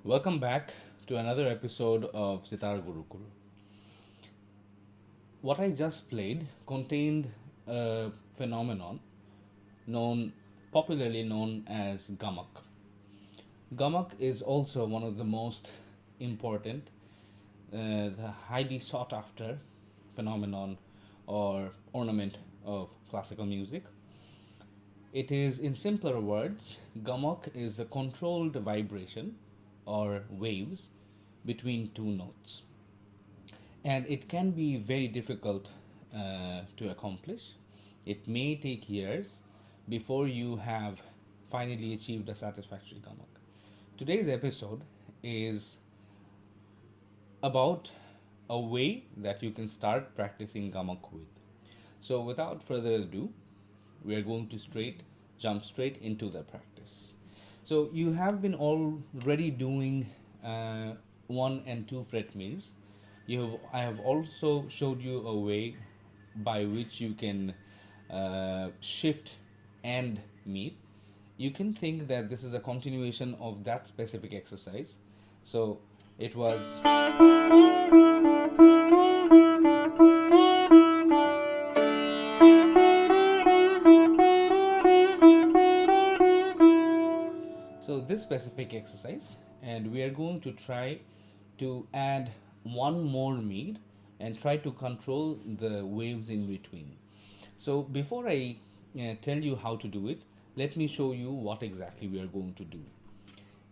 Welcome back to another episode of Sitar Gurukul. What I just played contained a phenomenon popularly known as Gamak. Gamak is also one of the most important, the highly sought after phenomenon or ornament of classical music. It is, in simpler words, gamak is the controlled vibration or waves between two notes. And it can be very difficult to accomplish. It may take years before you have finally achieved a satisfactory gamak. Today's episode is about a way that you can start practicing gamak with. So, without further ado, we are going to jump straight into the practice. So you have been already doing 1 and 2 fret meals. I have also showed you a way by which you can shift and meet. You can think that this is a continuation of that specific exercise. So it was. So this specific exercise, and we are going to try to add one more mead and try to control the waves in between. So before I tell you how to do it, let me show you what exactly we are going to do.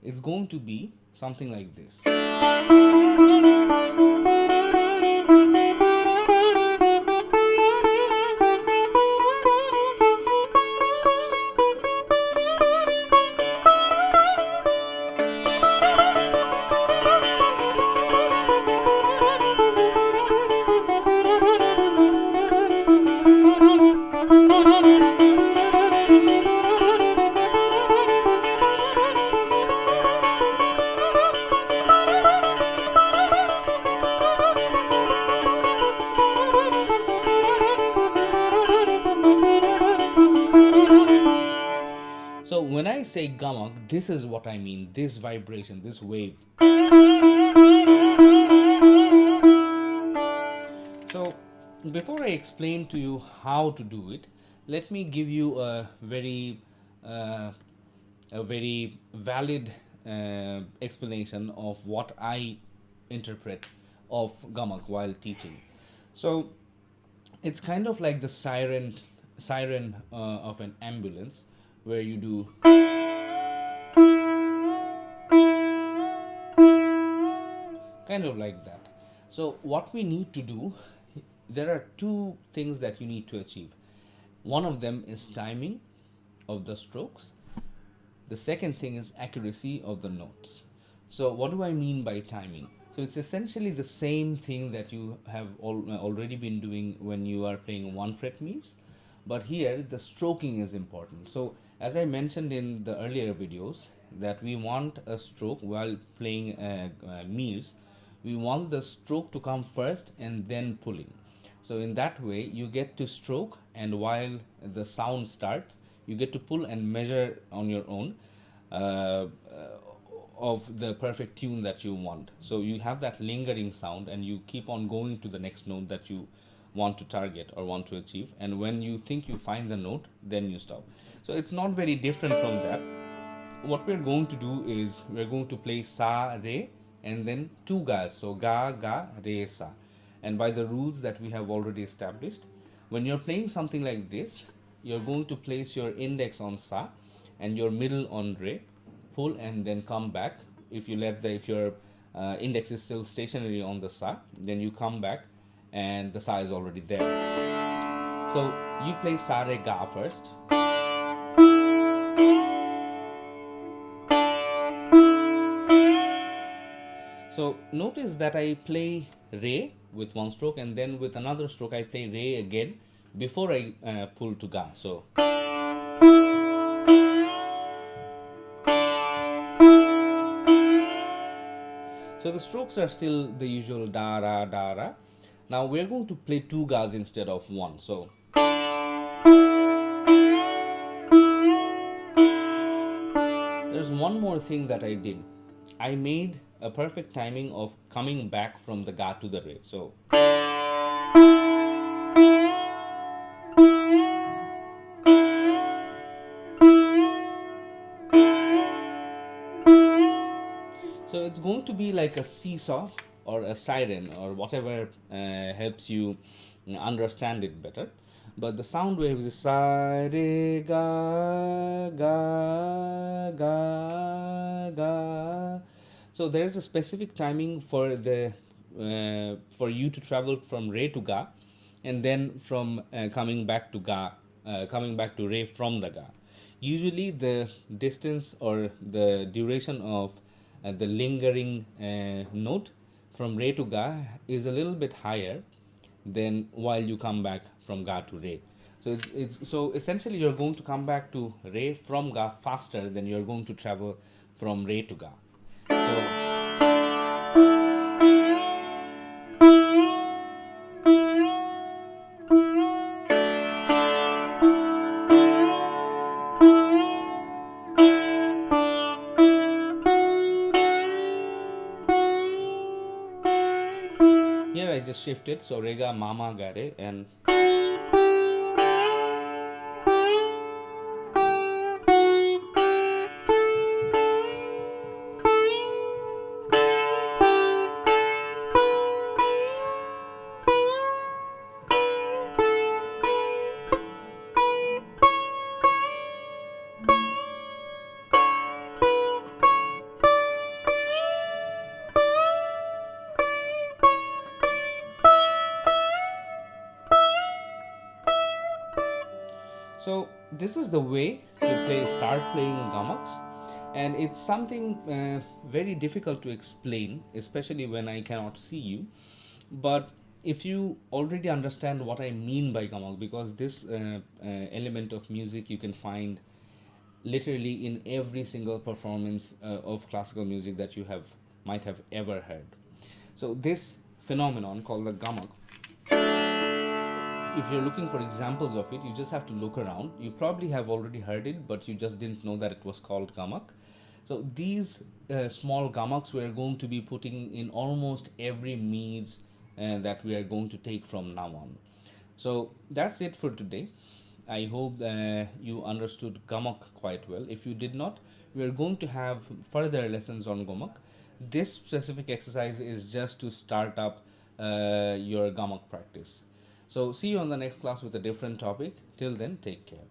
It's going to be something like this. So when I say gamak, this is what I mean, this vibration, this wave. So before I explain to you how to do it, let me give you a very valid explanation of what I interpret of gamak while teaching. So it's kind of like the siren of an ambulance, where you do kind of like that. So what we need to do, there are two things that you need to achieve. One of them is timing of the strokes. The second thing is accuracy of the notes. So what do I mean by timing? So it's essentially the same thing that you have already been doing when you are playing 1 fret meals, but here the stroking is important. So as I mentioned in the earlier videos, that we want a stroke while playing meals. We want the stroke to come first and then pulling. So in that way you get to stroke, and while the sound starts you get to pull and measure on your own of the perfect tune that you want. So you have that lingering sound and you keep on going to the next note that you want to target or want to achieve, and when you think you find the note, then you stop. So it's not very different from that. What we're going to do is we're going to play sa, re, and then 2 gas, so ga, ga, re, sa. And by the rules that we have already established, when you're playing something like this, you're going to place your index on sa and your middle on re, pull and then come back. If your index is still stationary on the sa, then you come back and the sa is already there. So you play sa, re, ga first. So notice that I play re with 1 stroke, and then with another stroke I play re again before I pull to ga. So the strokes are still the usual da, ra, da, ra. Now we're going to play 2 gas instead of 1. So there's one more thing that I did. I made a perfect timing of coming back from the ga to the re. So it's going to be like a seesaw or a siren or whatever helps you understand it better. But the sound waves is sa re ga ga ga ga. So there is a specific timing for the for you to travel from re to ga, and then from coming back to ga, coming back to re from the ga. Usually, the distance or the duration of the lingering note from re to ga is a little bit higher than while you come back from ga to re. So so essentially you're going to come back to re from ga faster than you're going to travel from re to ga. So here I just shifted, so rega mama gare, and so this is the way to start playing gamaks, and it's something very difficult to explain, especially when I cannot see you. But if you already understand what I mean by gamak, because this element of music you can find literally in every single performance of classical music that you might have ever heard. So this phenomenon called the gamak, if you're looking for examples of it, you just have to look around. You probably have already heard it, but you just didn't know that it was called gamak. So these small gamaks we are going to be putting in almost every meads that we are going to take from now on. So that's it for today. I hope you understood gamak quite well. If you did not, we are going to have further lessons on gamak. This specific exercise is just to start up your gamak practice. So see you on the next class with a different topic. Till then, take care.